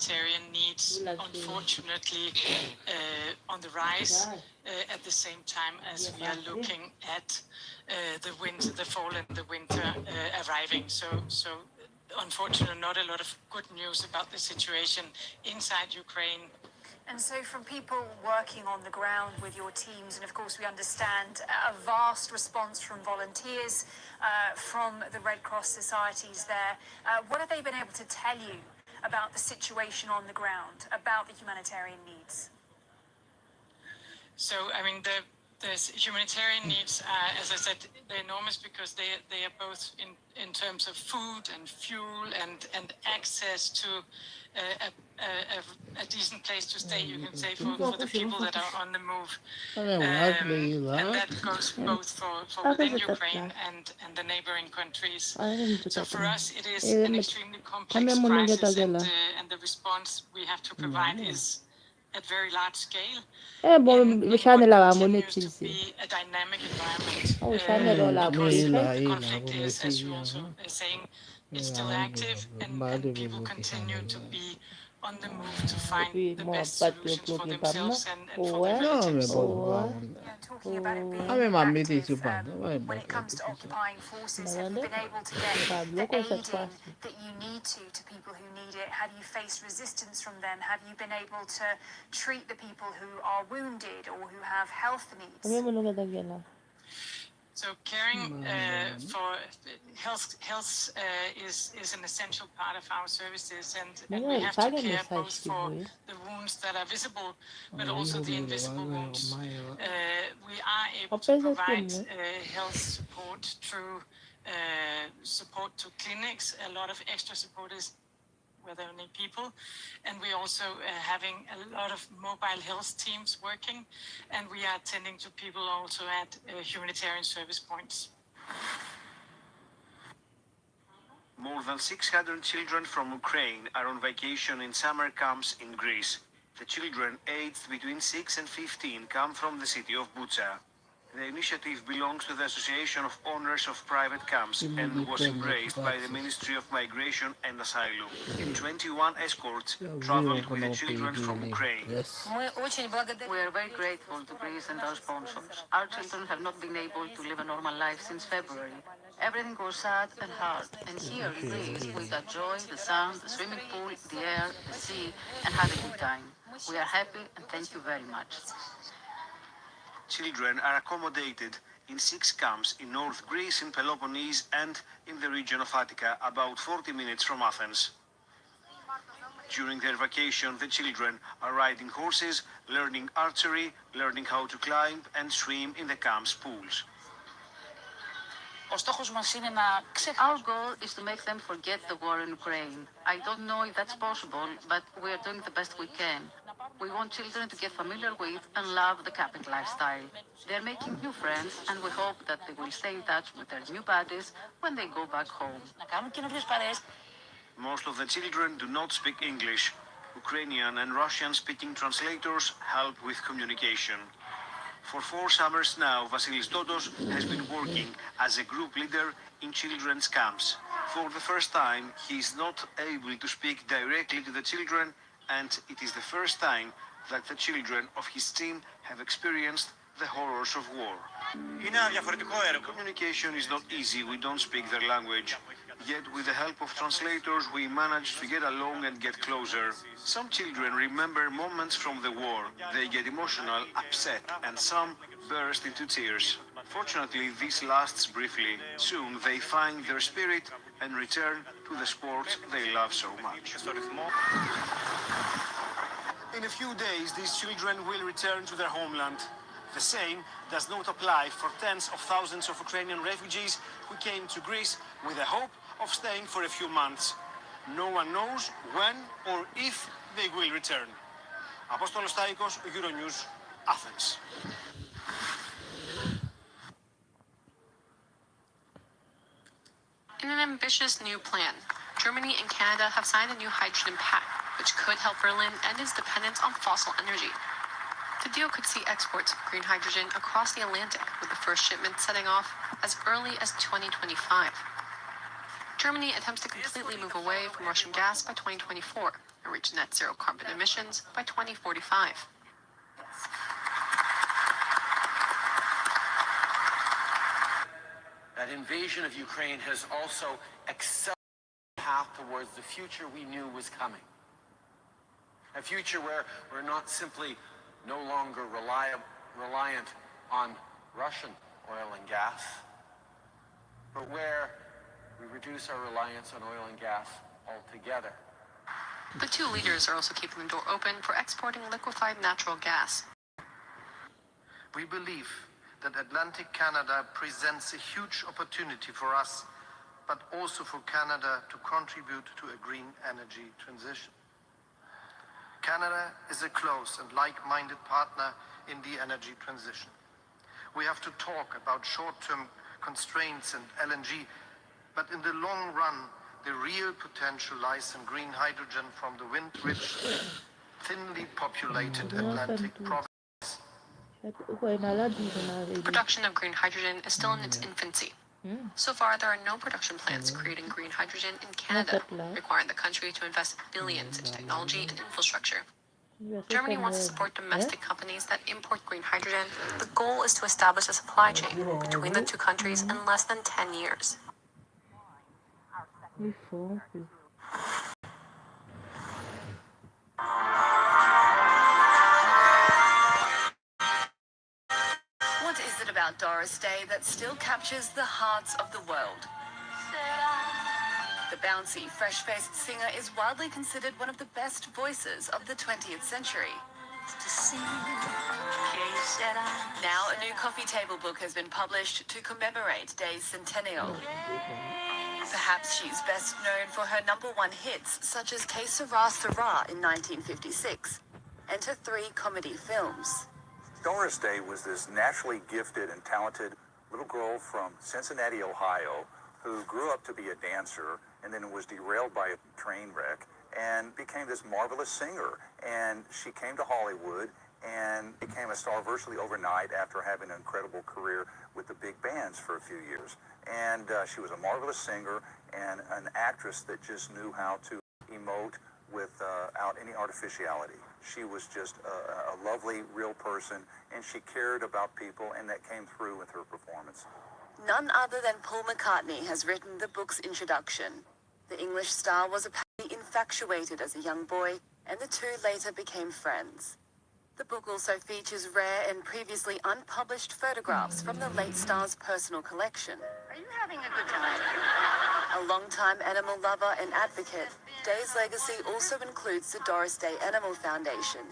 humanitarian needs, unfortunately, on the rise at the same time as we are looking at the fall and the winter arriving. So unfortunately, not a lot of good news about the situation inside Ukraine. And so from people working on the ground with your teams, and of course we understand a vast response from volunteers, from the Red Cross societies there, what have they been able to tell you about the situation on the ground, about the humanitarian needs? So, I mean, the humanitarian needs are, as I said, they're enormous because they are both in terms of food and fuel and access to a decent place to stay, you can say, for the people that are on the move. And that goes both for within Ukraine and the neighboring countries. So for us, it is an extremely complex crisis, and the response we have to provide is at very large scale. Continues to be a dynamic environment. Because the conflict is, as you also are saying, it's still active, and people continue to be on the move to find the best solutions for themselves and for their relatives. Talking about it being active, when it comes to occupying forces, have you been able to get the aid in that you need to people who need it? Have you faced resistance from them? Have you been able to treat the people who are wounded or who have health needs? So caring for health is an essential part of our services, and we have to care both for the wounds that are visible, but also the invisible wounds. We are able to provide health support through support to clinics. A lot of extra support is where there are many people, and we're also having a lot of mobile health teams working, and we are attending to people also at humanitarian service points. More than 600 children from Ukraine are on vacation in summer camps in Greece. The children aged between 6 and 15 come from the city of Bucha. The initiative belongs to the Association of Owners of Private Camps and was embraced by the Ministry of Migration and Asylum. 21 escorts traveled with the children from Ukraine. We are very grateful to Greece and our sponsors. Our children have not been able to live a normal life since February. Everything was sad and hard, and here in Greece we got joy, the sun, the swimming pool, the air, the sea, and had a good time. We are happy and thank you very much. Children are accommodated in 6 camps in North Greece, in Peloponnese, and in the region of Attica, about 40 minutes from Athens. During their vacation, the children are riding horses, learning archery, learning how to climb and swim in the camp's pools. Our goal is to make them forget the war in Ukraine. I don't know if that's possible, but we are doing the best we can. We want children to get familiar with and love the camping lifestyle. They are making new friends, and we hope that they will stay in touch with their new buddies when they go back home. Most of the children do not speak English. Ukrainian and Russian-speaking translators help with communication. For 4 summers now, Vasilis Totos has been working as a group leader in children's camps. For the first time, he is not able to speak directly to the children, and it is the first time that the children of his team have experienced the horrors of war. Communication is not easy, we don't speak their language. Yet with the help of translators we manage to get along and get closer. Some children remember moments from the war. They get emotional, upset, and some burst into tears. Fortunately, this lasts briefly. Soon they find their spirit and return to the sports they love so much. In a few days, these children will return to their homeland. The same does not apply for tens of thousands of Ukrainian refugees who came to Greece with the hope of staying for a few months. No one knows when or if they will return. Apostolos Staikos, Euronews, Athens. In an ambitious new plan, Germany and Canada have signed a new hydrogen pact, which could help Berlin end its dependence on fossil energy. The deal could see exports of green hydrogen across the Atlantic, with the first shipment setting off as early as 2025. Germany attempts to completely move away from Russian gas by 2024, and reach net zero carbon emissions by 2045. That invasion of Ukraine has also accelerated the path towards the future we knew was coming. A future where we're not simply no longer reliant on Russian oil and gas, but where we reduce our reliance on oil and gas altogether. The two leaders are also keeping the door open for exporting liquefied natural gas. We believe that Atlantic Canada presents a huge opportunity for us, but also for Canada to contribute to a green energy transition. Canada is a close and like-minded partner in the energy transition. We have to talk about short-term constraints and LNG, but in the long run, the real potential lies in green hydrogen from the wind-rich, thinly populated Atlantic province. Production of green hydrogen is still in its infancy. So far, there are no production plants creating green hydrogen in Canada, requiring the country to invest billions into technology and infrastructure. Germany wants to support domestic companies that import green hydrogen. The goal is to establish a supply chain between the two countries in less than 10 years. What is it about Doris Day that still captures the hearts of the world? The bouncy, fresh-faced singer is widely considered one of the best voices of the 20th century. Now, a new coffee table book has been published to commemorate Day's centennial. Perhaps she's best known for her #1 hits, such as Que Sera Sera in 1956, and her 3 comedy films. Doris Day was this naturally gifted and talented little girl from Cincinnati, Ohio, who grew up to be a dancer and then was derailed by a train wreck and became this marvelous singer. And she came to Hollywood and became a star virtually overnight after having an incredible career with the big bands for a few years. And she was a marvelous singer and an actress that just knew how to emote without any artificiality. She was just a lovely, real person, and she cared about people, and that came through with her performance. None other than Paul McCartney has written the book's introduction. The English star was apparently infatuated as a young boy, and the two later became friends. The book also features rare and previously unpublished photographs from the late star's personal collection. Are you having a good time? A longtime animal lover and advocate, Day's legacy also includes the Doris Day Animal Foundation,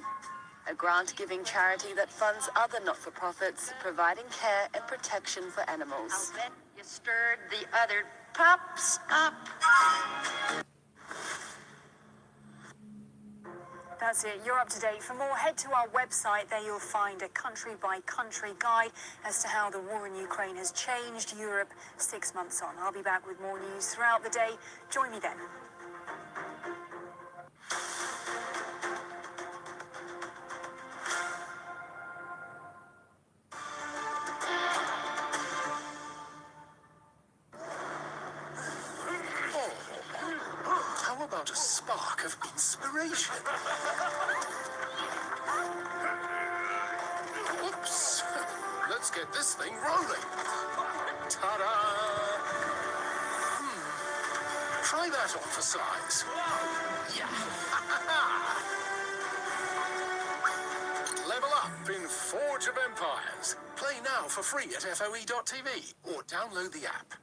a grant-giving charity that funds other not-for-profits, providing care and protection for animals. I'll bet you stirred the other pups up. That's it. You're up to date. For more, head to our website. There you'll find a country-by-country guide as to how the war in Ukraine has changed Europe 6 months on. I'll be back with more news throughout the day. Join me then. How about a spark of inspiration? Oops! Let's get this thing rolling. Ta-da! Try that on for size. Yeah. Level up in Forge of Empires. Play now for free at FOE.tv or download the app.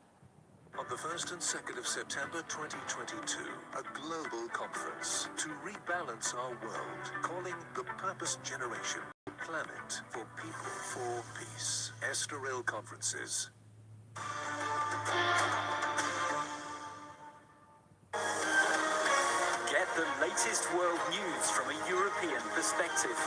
On the 1st and 2nd of September 2022, a global conference to rebalance our world, calling the Purpose Generation, Planet for People for Peace. Estoril Conferences. Get the latest world news from a European perspective.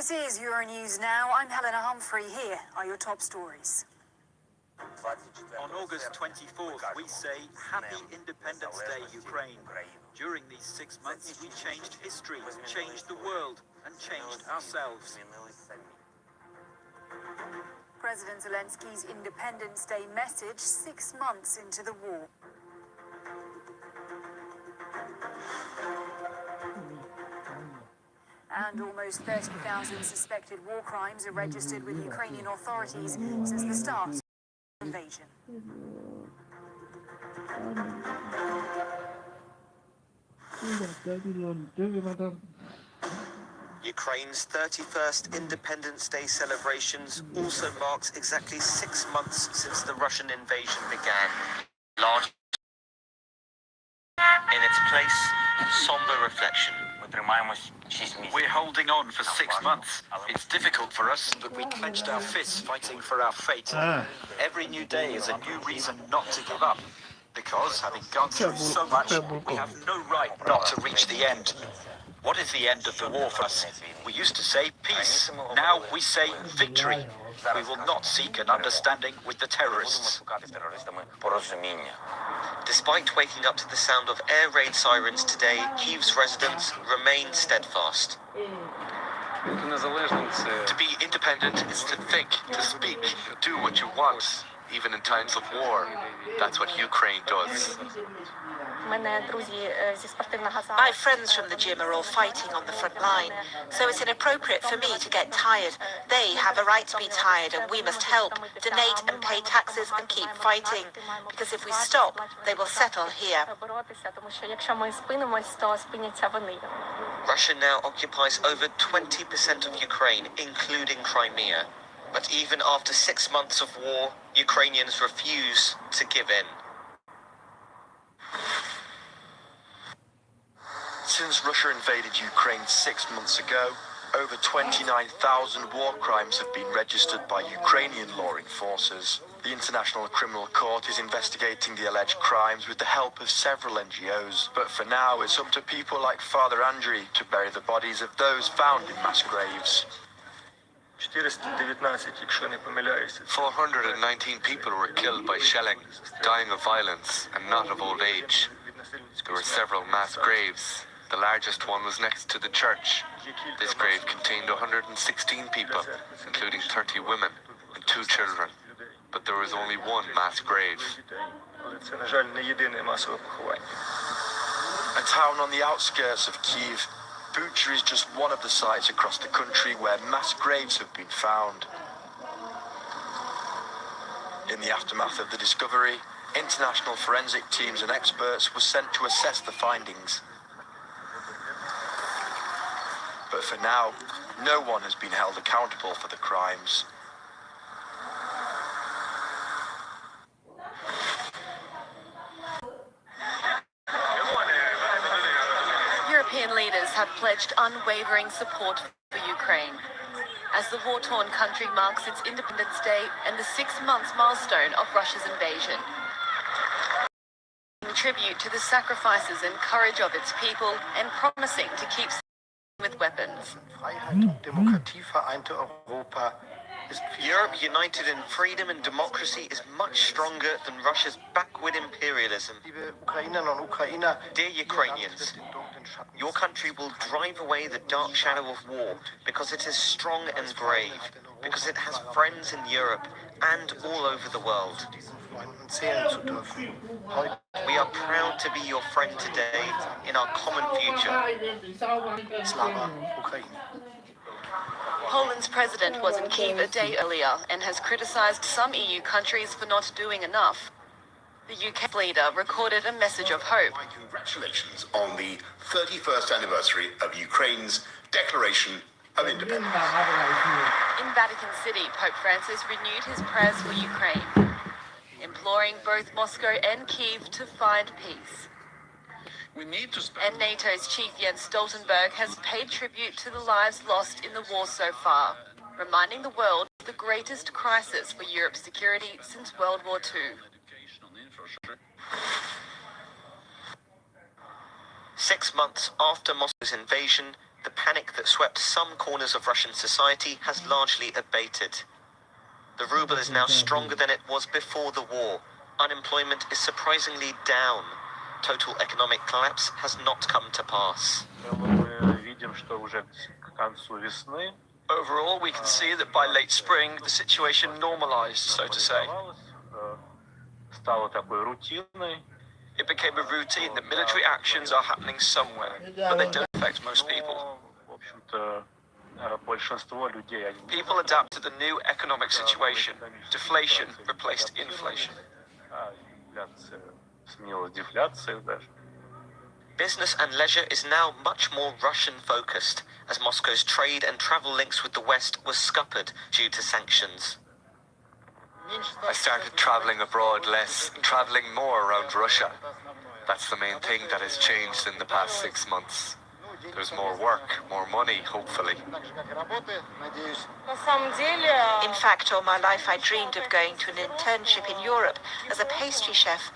This is Euronews Now. I'm Helena Humphrey. Here are your top stories. On August 24th, we say Happy Independence Day, Ukraine. During these 6 months, we changed history, changed the world, and changed ourselves. President Zelensky's Independence Day message 6 months into the war. And almost 30,000 suspected war crimes are registered with Ukrainian authorities since the start of the invasion. Ukraine's 31st Independence Day celebrations also marks exactly 6 months since the Russian invasion began. Large in its place, somber reflection. We're holding on for 6 months. It's difficult for us, but we clenched our fists fighting for our fate. Every new day is a new reason not to give up. Because, having gone through so much, we have no right not to reach the end. What is the end of the war for us? We used to say peace. Now we say victory. We will not seek an understanding with the terrorists. Despite waking up to the sound of air raid sirens today, Kyiv's residents remain steadfast. To be independent is to think, to speak, do what you want, even in times of war. That's what Ukraine does. My friends from the gym are all fighting on the front line, so it's inappropriate for me to get tired. They have a right to be tired, and we must help, donate and pay taxes and keep fighting. Because if we stop, they will settle here. Russia now occupies over 20% of Ukraine, including Crimea. But even after 6 months of war, Ukrainians refuse to give in. Since Russia invaded Ukraine 6 months ago, over 29,000 war crimes have been registered by Ukrainian law enforcers. The International Criminal Court is investigating the alleged crimes with the help of several NGOs. But for now, it's up to people like Father Andrei to bury the bodies of those found in mass graves. 419 people were killed by shelling, dying of violence and not of old age. There were several mass graves. The largest one was next to the church. This grave contained 116 people, including 30 women and 2 children. But there was only one mass grave. A town on the outskirts of Kyiv, Bucha is just one of the sites across the country where mass graves have been found. In the aftermath of the discovery, international forensic teams and experts were sent to assess the findings. But for now, no one has been held accountable for the crimes. European leaders have pledged unwavering support for Ukraine as the war-torn country marks its Independence Day and the 6-month milestone of Russia's invasion. In tribute to the sacrifices and courage of its people and promising to keep with weapons. Europe united in freedom and democracy is much stronger than Russia's backward imperialism. Dear Ukrainians, your country will drive away the dark shadow of war because it is strong and brave, because it has friends in Europe and all over the world. We are proud to be your friend today in our common future. Poland's president was in Kyiv a day earlier and has criticized some EU countries for not doing enough. The UK leader recorded a message of hope. Congratulations on the 31st anniversary of Ukraine's Declaration of Independence. In Vatican City, Pope Francis renewed his prayers for Ukraine, imploring both Moscow and Kyiv to find peace. And NATO's chief Jens Stoltenberg has paid tribute to the lives lost in the war so far, reminding the world of the greatest crisis for Europe's security since World War II. 6 months after Moscow's invasion, The panic that swept some corners of Russian society has largely abated. The ruble is now stronger than it was before the war. Unemployment is surprisingly down. Total economic collapse has not come to pass. Overall, we can see that by late spring, the situation normalized, so to say. It became a routine that military actions are happening somewhere, but they don't affect most people. People adapt to the new economic situation. Deflation replaced inflation. Business and leisure is now much more Russian-focused, as Moscow's trade and travel links with the West were scuppered due to sanctions. I started traveling abroad less, traveling more around Russia. That's the main thing that has changed in the past 6 months. There's more work, more money, hopefully. In fact, all my life I dreamed of going to an internship in Europe as a pastry chef.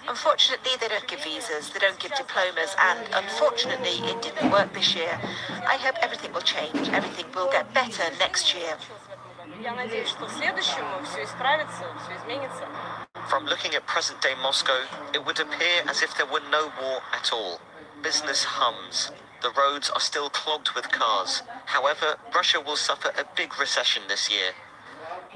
Unfortunately, they don't give visas, they don't give diplomas, and unfortunately, it didn't work this year. I hope everything will change, everything will get better next year. From looking at present-day Moscow, it would appear as if there were no war at all. Business hums. The roads are still clogged with cars. However, Russia will suffer a big recession this year.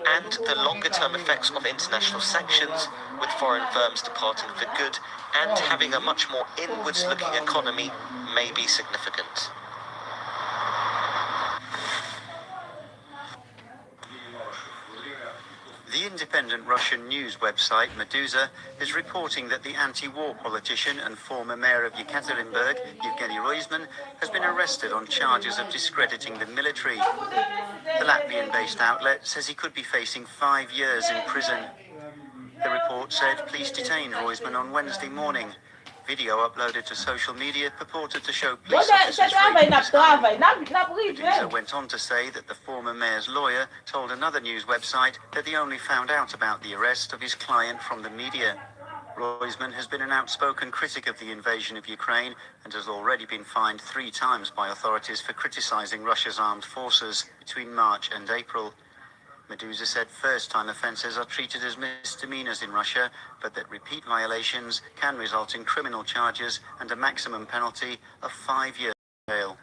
And the longer-term effects of international sanctions, with foreign firms departing for good and having a much more inwards-looking economy, may be significant. The independent Russian news website Meduza is reporting that the anti-war politician and former mayor of Yekaterinburg, Yevgeny Roizman, has been arrested on charges of discrediting the military. The Latvian-based outlet says he could be facing 5 years in prison. The report said police detained Roizman on Wednesday morning. Video uploaded to social media purported to show police officers raiding his home. Meduza went on to say that the former mayor's lawyer told another news website that they only found out about the arrest of his client from the media. Roizman has been an outspoken critic of the invasion of Ukraine and has already been fined 3 times by authorities for criticizing Russia's armed forces between March and April. Meduza said first-time offences are treated as misdemeanors in Russia, but that repeat violations can result in criminal charges and a maximum penalty of 5 years jail.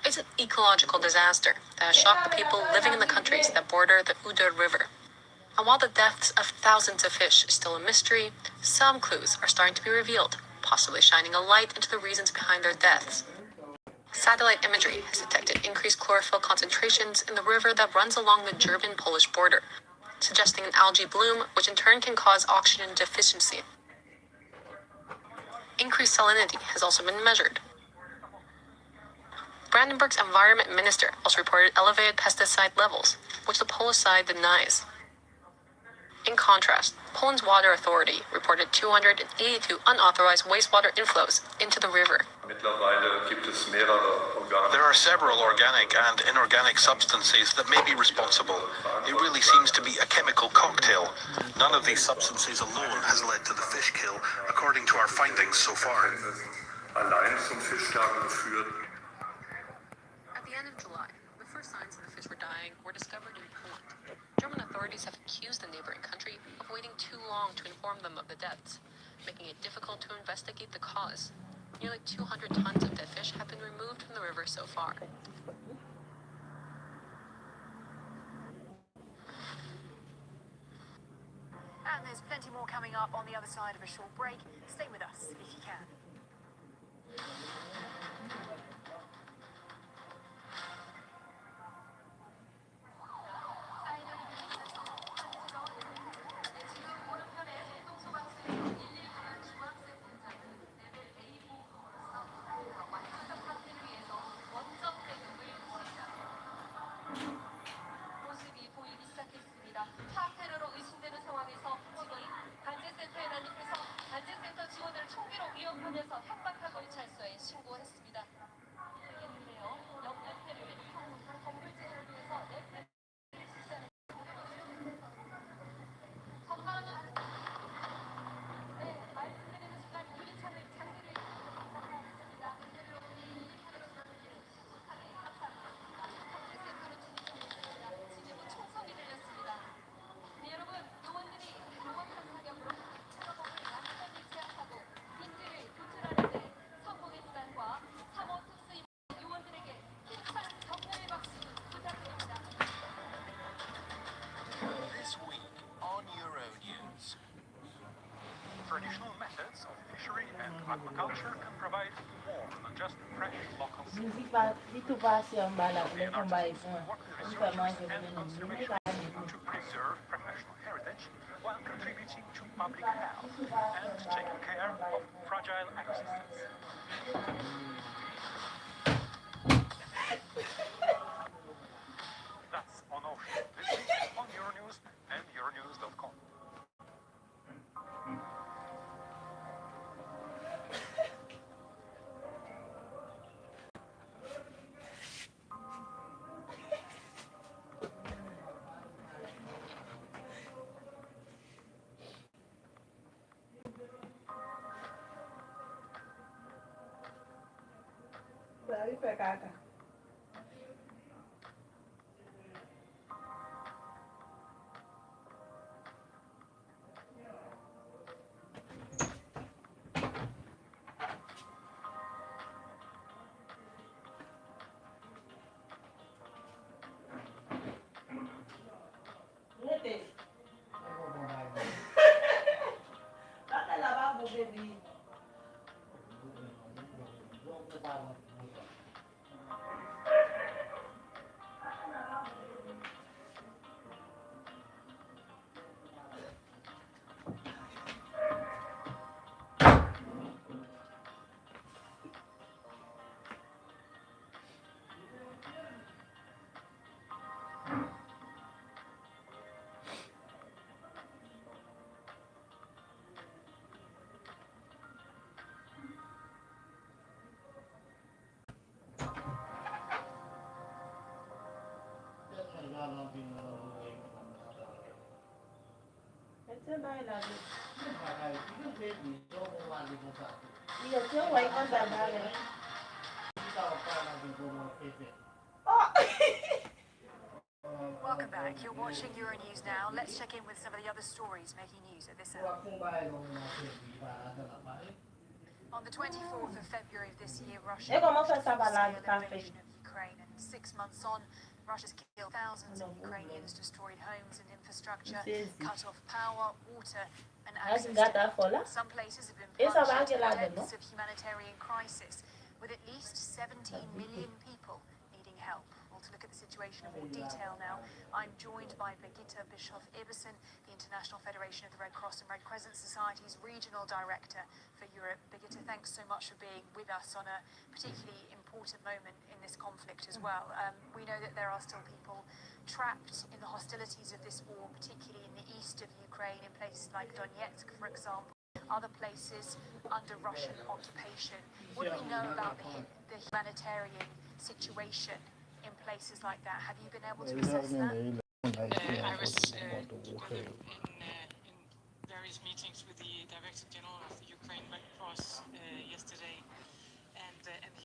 It's an ecological disaster that has shocked the people living in the countries that border the Oder River. And while the deaths of thousands of fish is still a mystery, some clues are starting to be revealed, possibly shining a light into the reasons behind their deaths. Satellite imagery has detected increased chlorophyll concentrations in the river that runs along the German-Polish border, suggesting an algae bloom, which in turn can cause oxygen deficiency. Increased salinity has also been measured. Brandenburg's environment minister also reported elevated pesticide levels, which the Polish side denies. In contrast, Poland's water authority reported 282 unauthorized wastewater inflows into the river. There are several organic and inorganic substances that may be responsible. It really seems to be a chemical cocktail. None of these substances alone has led to the fish kill, according to our findings so far. At the end of July, the first signs that the fish were dying were discovered in Poland. German authorities have accused the neighboring country of waiting too long to inform them of the deaths, making it difficult to investigate the cause. Nearly 200 tons of dead fish have been removed from the river so far. And there's plenty more coming up on the other side of a short break. Stay with us if you can. Traditional methods of fishery and aquaculture can provide more than just fresh local seafood. To preserve professional heritage while contributing to public health and taking care of fragile ecosystems. That's on Ocean this week on Euronews and Euronews.com. Welcome back. You're watching Euronews now. Let's check in with some of the other stories making news at this hour. On the 24th of February of this year, Russia launched a full-scale invasion of Ukraine, and 6 months on, Russia's killed thousands of Ukrainians, destroyed homes and infrastructure, cut off power, water, and access to aid. Some places have been plunged into the depths of humanitarian crisis, with at least 17 million people needing help. Well, to look at the situation in more detail now, I'm joined by Birgitta Bischoff-Ebersen, the International Federation of the Red Cross and Red Crescent Society's Regional Director for Europe. Birgitta, thanks so much for being with us on a particularly important moment in this conflict as well. We know that there are still people trapped in the hostilities of this war, particularly in the east of Ukraine, in places like Donetsk, for example, other places under Russian occupation. What do we know about the humanitarian situation in places like that? Have you been able to assess that? I was in various meetings with the Director General of the Ukraine Red Cross yesterday, and